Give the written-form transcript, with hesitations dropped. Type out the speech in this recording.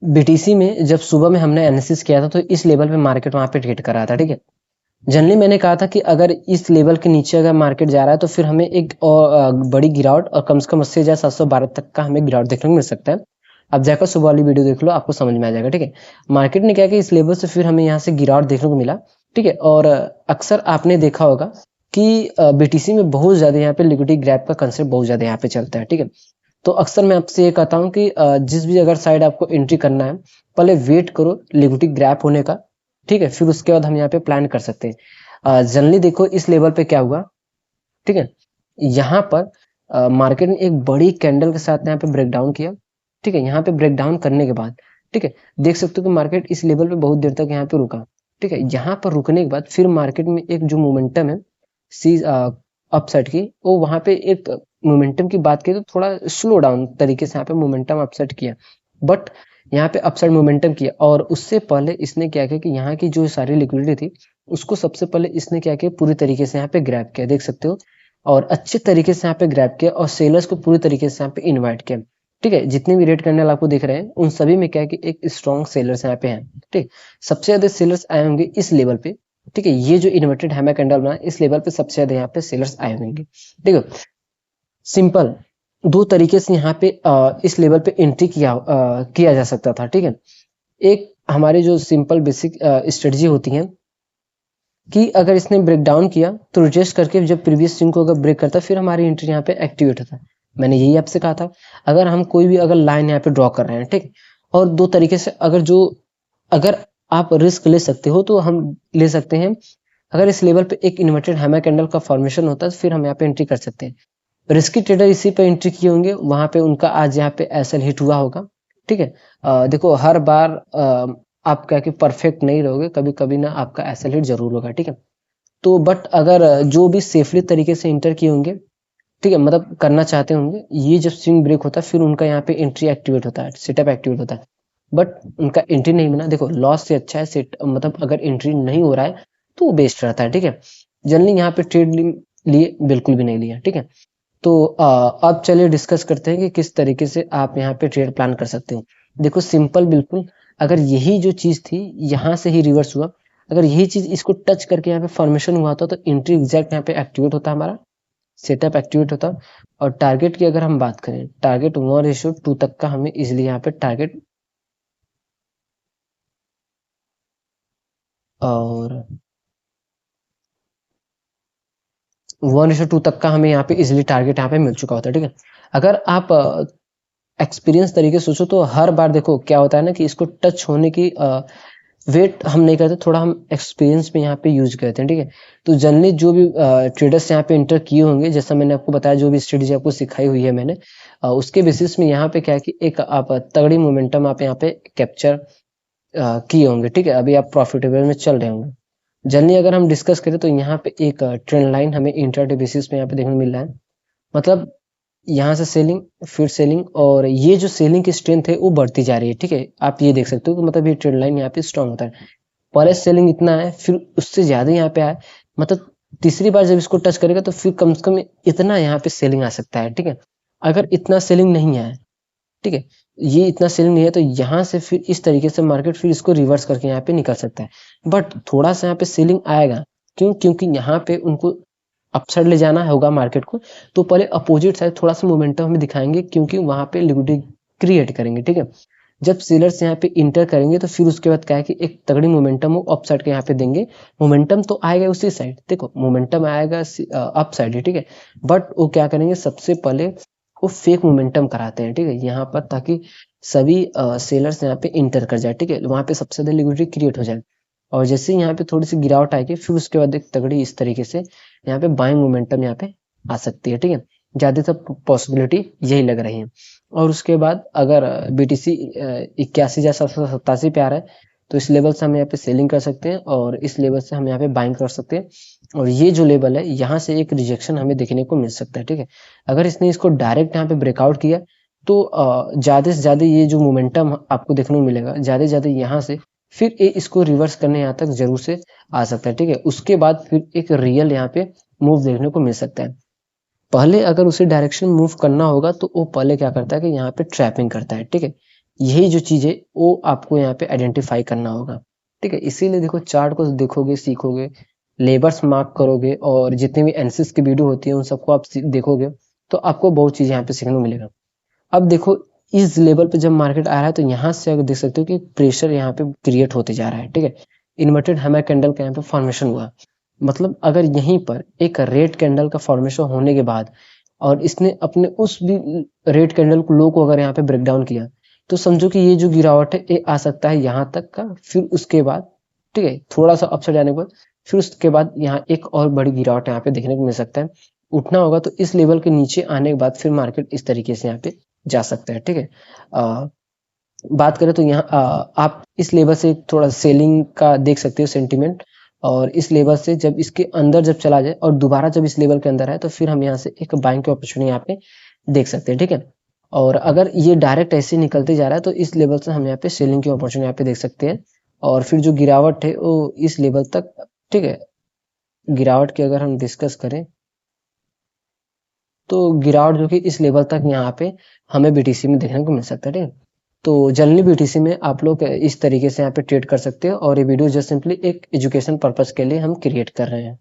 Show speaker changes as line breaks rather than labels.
BTC में जब सुबह में हमने एनालिसिस किया था तो इस लेवल पे मार्केट वहां पे ट्रेड कर रहा था, ठीक है। जनरली मैंने कहा था कि अगर इस लेवल के नीचे अगर मार्केट जा रहा है तो फिर हमें एक और बड़ी गिरावट और कम से कम 80,712 तक का हमें गिरावट देखने को मिल सकता है। अब जाकर सुबह वाली वीडियो देख लो, आपको समझ में आ जाएगा, ठीक है। मार्केट ने क्या किया, इस लेवल से फिर हमें यहाँ से गिरावट देखने को मिला, ठीक है। और अक्सर आपने देखा होगा कि बीटीसी में बहुत ज्यादा यहाँ पे लिक्विडिटी ग्रैप का कंसेप्ट बहुत ज्यादा यहाँ पे चलता है, ठीक है। तो अक्सर मैं आपसे ये कहता हूँ कि जिस भी अगर साइड आपको एंट्री करना है, पहले वेट करो लिक्विडिटी ग्रैप होने का, ठीक है, फिर उसके बाद हम यहाँ पे प्लान कर सकते हैं। जनरली देखो इस लेवल पे क्या हुआ, ठीक है। यहाँ पर मार्केट ने एक बड़ी कैंडल के साथ यहाँ पे ब्रेक डाउन किया, ठीक है। यहाँ पे ब्रेक डाउन करने के बाद, ठीक है, देख सकते हो कि मार्केट इस लेवल पे बहुत देर तक यहाँ पे रुका, ठीक है। यहाँ पर रुकने के बाद फिर मार्केट में एक जो मोमेंटम है सी अपसाइड की, वो वहां पे एक मोमेंटम की बात करें तो थोड़ा स्लो डाउन तरीके से यहाँ पे मोमेंटम अपसाइड किया, बट यहाँ पे अपसाइड मोमेंटम किया। और उससे पहले इसने क्या किया कि यहाँ की जो सारी लिक्विडिटी थी उसको सबसे पहले इसने क्या किया, पूरी तरीके से यहाँ पे ग्रैब किया, देख सकते हो। और अच्छे तरीके से यहाँ पे ग्रैब किया और सेलर्स को पूरी तरीके से यहाँ पे इन्वाइट किया, ठीक है। जितने भी रेड कैंडल आपको दिख रहे हैं उन सभी में क्या है कि एक स्ट्रॉन्ग सेलर्स यहाँ पे हैं, ठीक। सबसे ज्यादा सेलर्स आए होंगे इस लेवल पे, ठीक है। ये जो इन्वर्टेड हैमर कैंडल बना इस लेवल पे सबसे ज्यादा यहाँ पे सेलर्स आए होंगे, ठीक है। सिंपल दो तरीके से यहाँ पे इस लेवल पे एंट्री किया जा सकता था, ठीक है। एक हमारी जो सिंपल बेसिक स्ट्रेटजी होती है कि अगर इसने ब्रेक डाउन किया तो रिटेस्ट करके जब प्रीवियस स्विंग को अगर ब्रेक करता फिर हमारी एंट्री यहाँ पे एक्टिवेट होता है। मैंने यही आपसे कहा था। अगर हम कोई भी अगर लाइन यहाँ पे ड्रॉ कर रहे हैं, ठीक, और दो तरीके से अगर आप रिस्क ले सकते हो तो हम ले सकते हैं। अगर इस लेवल पे एक इन्वर्टेड हैमर कैंडल का फॉर्मेशन होता है तो फिर हम यहाँ पे एंट्री कर सकते हैं। रिस्की ट्रेडर इसी पे एंट्री किए होंगे, वहां पे उनका आज यहाँ पे एसएल हिट हुआ होगा, ठीक है। देखो हर बार आप क्या कि परफेक्ट नहीं रहोगे, कभी कभी ना आपका एसएल हिट जरूर होगा, ठीक है। तो बट अगर जो भी सेफली तरीके से इंटर किए होंगे, ठीक है, मतलब करना चाहते होंगे, ये जब स्विंग ब्रेक होता है फिर उनका यहाँ पे एंट्री एक्टिवेट होता है, सेटअप एक्टिवेट होता है। बट उनका एंट्री नहीं बना, देखो लॉस से अच्छा है सेट, मतलब अगर एंट्री नहीं हो रहा है तो वो बेस्ट रहता है, ठीक है। जनरली यहाँ पे ट्रेड लिए बिल्कुल भी नहीं लिया, ठीक है। तो अब चलिए डिस्कस करते हैं कि किस तरीके से आप यहाँ पे ट्रेड प्लान कर सकते हो। देखो सिंपल बिल्कुल, अगर यही जो चीज थी यहाँ से ही रिवर्स हुआ, अगर यही चीज इसको टच करके यहाँ पे फॉर्मेशन हुआ था तो एंट्री एग्जैक्ट यहाँ पे एक्टिवेट होता है, हमारा सेटअप एक्टिवेट होता। और टारगेट की अगर हम बात करें, टारगेट 1:2 तक का हमें इजिली यहाँ पे टारगेट, और 1:2 तक का हमें यहाँ पे इजिली टारगेट यहाँ पे मिल चुका होता है, ठीक है। अगर आप एक्सपीरियंस तरीके से सोचो तो हर बार देखो क्या होता है ना कि इसको टच होने की वेट हम नहीं करते, थोड़ा हम एक्सपीरियंस में यहाँ पे यूज करते हैं, ठीक है। तो जनरली जो भी ट्रेडर्स यहाँ पे इंटर किए होंगे, जैसा मैंने आपको बताया, जो भी स्ट्रेटेजी आपको सिखाई हुई है मैंने, उसके बेसिस में यहाँ पे क्या है कि एक आप तगड़ी मोमेंटम आप यहाँ पे कैप्चर किए होंगे, ठीक है। अभी आप प्रॉफिटेबल में चल रहे होंगे। जनरली अगर हम डिस्कस करें तो यहाँ पे एक ट्रेंड लाइन हमें इंटरडे बेसिस पे यहाँ पे देखने को मिल रहा है। मतलब यहाँ से सेलिंग, फिर सेलिंग, और ये जो सेलिंग की स्ट्रेंथ है वो बढ़ती जा रही है, ठीक है। आप ये देख सकते हो कि मतलब ये ट्रेंड लाइन यहाँ पे स्ट्रांग होता है। पहले सेलिंग इतना है, फिर उससे ज्यादा यहाँ पे आया, मतलब तीसरी बार जब इसको टच करेगा तो फिर कम से कम इतना यहाँ पे सेलिंग आ सकता है, ठीक है। अगर इतना सेलिंग नहीं आया, ठीक है, ये इतना सेलिंग नहीं है तो यहाँ से फिर इस तरीके से मार्केट फिर इसको रिवर्स करके यहाँ पे निकल सकता है। बट थोड़ा सा यहाँ पे सेलिंग आएगा, क्यों? क्योंकि यहाँ पे उनको अपसाइड ले जाना होगा मार्केट को, तो पहले अपोजिट साइड थोड़ा सा मोमेंटम हमें दिखाएंगे, क्योंकि वहां पे लिक्विडिटी क्रिएट करेंगे, ठीक है। जब सेलर्स यहाँ पे इंटर करेंगे तो फिर उसके बाद क्या है कि एक तगड़ी मोमेंटम वो अप साइड के यहाँ पे देंगे। मोमेंटम तो आएगा उसी साइड, देखो मोमेंटम आएगा अप साइड, ठीक है। बट वो क्या करेंगे, सबसे पहले वो फेक मोमेंटम कराते हैं, ठीक है, यहाँ पर, ताकि सभी सेलर्स यहाँ पे इंटर कर जाए, ठीक है, वहां पे सबसे ज्यादा लिक्विडिटी क्रिएट हो जाए। और जैसे ही यहाँ पे थोड़ी सी गिरावट आएगी फिर उसके बाद एक तगड़ी इस तरीके से यहाँ पे बाइंग मोमेंटम यहाँ पे आ सकती है, ठीक है। ज्यादातर पॉसिबिलिटी यही लग रही है। और उसके बाद अगर बीटीसी 81,787 पे आ रहा है तो इस लेवल से हम यहाँ पे सेलिंग कर सकते हैं, और इस लेवल से हम यहाँ पे बाइंग कर सकते हैं। और ये जो लेवल है यहाँ से एक रिजेक्शन हमें देखने को मिल सकता है, ठीक है। अगर इसने इसको डायरेक्ट यहाँ पे ब्रेकआउट किया तो ज्यादा से ज्यादा ये जो मोमेंटम आपको देखने को मिलेगा, ज्यादा से ज्यादा यहाँ से फिर ये इसको रिवर्स करने यहाँ तक जरूर से आ सकता है, ठीक है। उसके बाद फिर एक रियल यहाँ पे मूव देखने को मिल सकता है। पहले अगर उसे डायरेक्शन मूव करना होगा तो वो पहले क्या करता है कि यहाँ पे ट्रैपिंग करता है, ठीक है। यही जो चीज़ है वो आपको यहाँ पे आइडेंटिफाई करना होगा, ठीक है। इसीलिए देखो चार्ट को देखोगे, सीखोगे, लेबल्स मार्क करोगे और जितने भी एनालिसिस की वीडियो होती है उन सबको आप देखोगे तो आपको बहुत चीज़ यहाँ पे सीखने को मिलेगा। अब देखो इस लेवल पे जब मार्केट आ रहा है तो यहाँ से अगर देख सकते हो कि प्रेशर यहाँ पे क्रिएट होते जा रहा है, ठीक है। इन्वर्टेड हैमर कैंडल का यहाँ पे फॉर्मेशन हुआ, मतलब अगर यहीं पर एक रेड कैंडल का फॉर्मेशन होने के बाद और इसने अपने उस भी रेड कैंडल को लो को अगर यहाँ पे ब्रेक डाउन किया तो समझो कि ये जो गिरावट है ये आ सकता है यहाँ तक का, फिर उसके बाद ठीक है थोड़ा सा अपसाइड जाने के बाद फिर उसके बाद यहाँ एक और बड़ी गिरावट यहाँ पे देखने को मिल सकता है। उठना होगा तो इस लेवल के नीचे आने के बाद फिर मार्केट इस तरीके से यहाँ पे जा सकता है, ठीक है। बात करें तो यहाँ आप इस लेवल से थोड़ा सेलिंग का देख सकते हो सेंटीमेंट, और इस लेवल से जब इसके अंदर जब चला जाए और दोबारा जब इस लेवल के अंदर है तो फिर हम यहाँ से एक बाइंग की अपॉर्चुनिटी यहाँ पे देख सकते हैं, ठीक है। और अगर ये डायरेक्ट ऐसे निकलते जा रहा है तो इस लेवल से हम यहाँ पे सेलिंग की अपॉर्चुनिटी यहाँ पे देख सकते हैं, और फिर जो गिरावट है वो इस लेवल तक, ठीक है। गिरावट की अगर हम डिस्कस करें तो गिरावट जो कि इस लेवल तक यहाँ पे हमें बीटीसी में देखने को मिल सकता है, ठीक है। तो जनरली बीटीसी में आप लोग इस तरीके से यहाँ पे ट्रेड कर सकते हो, और ये वीडियो जस्ट सिंपली एक एजुकेशन पर्पस के लिए हम क्रिएट कर रहे हैं।